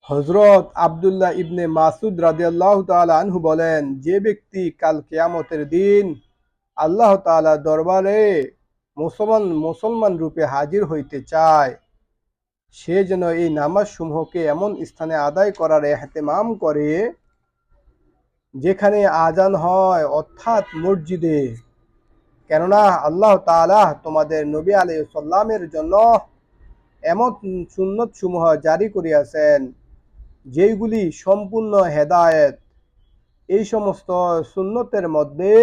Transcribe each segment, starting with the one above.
হযরত আব্দুল্লাহ ইবনে মাসুদ রাদিয়াল্লাহু তাআলা আনহু বলেন, যে ব্যক্তি কাল কিয়ামতের দিন আল্লাহ তাআলা দরবারে মুসলমান রূপে হাজির হইতে চায়, সে যেন এই নামাজ সমূহকে এমন স্থানে আদায় করার এহতেমাম করে যেখানে আজান হয়, অর্থাৎ মসজিদে। কেননা আল্লাহ তাআলা তোমাদের নবী আলাইহিস সালামের জন্য এমন সুন্নত সমূহ জারি করিয়াছেন যেইগুলি সম্পূর্ণ হেদায়েত। এই সমস্ত সুন্নতের মধ্যে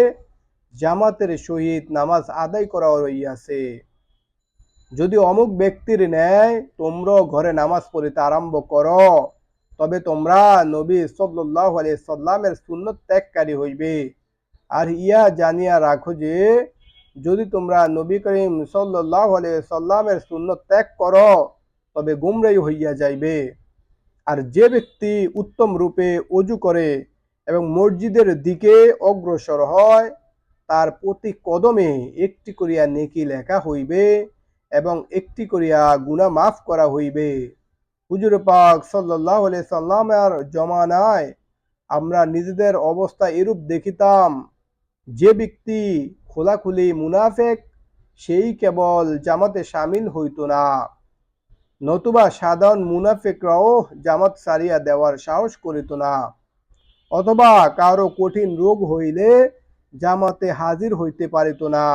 জামাতের সহিত নামাজ আদায় করা রইয়াছে। যদি অমুক ব্যক্তির ন্যায় তোমরা ঘরে নামাজ পড়িতে আরম্ভ করো, তবে তোমরা নবী সাল্লাল্লাহু আলাইহি সাল্লামের সুন্নত ত্যাগকারী হইবে। আর ইয়া জানিয়া রাখো যে যদি তোমরা নবী করিম সাল্লাল্লাহু আলাইহি সাল্লামের সুন্নত ত্যাগ করো, তবে গুমরাহী হইয়া যাইবে। আর যে ব্যক্তি উত্তম রূপে ওযু করে এবং মসজিদের দিকে অগ্রসর হয়, তার প্রতি কদমে একটি করিয়া নেকি লেখা হইবে এবং একটি করিয়া গুনাহ মাফ করা হইবে। হুজুর পাক সাল্লাল্লাহু আলাইহি সাল্লামের জমানায় আমরা নিজেদের অবস্থা এরূপ দেখিতাম, যে ব্যক্তি খোলাখুলি মুনাফেক, সেই কেবল জামাতে শামিল হইত না, নতুবা সাধারণ মুনাফিকরাও জামাত ছাড়িয়া দেওয়ার সাহস করিত না, অথবা কারো কঠিন রোগ হইলে জামাতে হাজির হইতে পারিত না।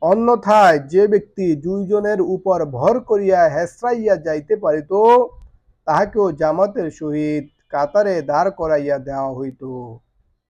অন্যথায় যে ব্যক্তি দুইজনের উপর ভর করিয়া হেসরাইয়া যাইতে পারিত, তাহাকেও জামাতের সহিত কাতারে দাঁড় করাইয়া দেওয়া হইত।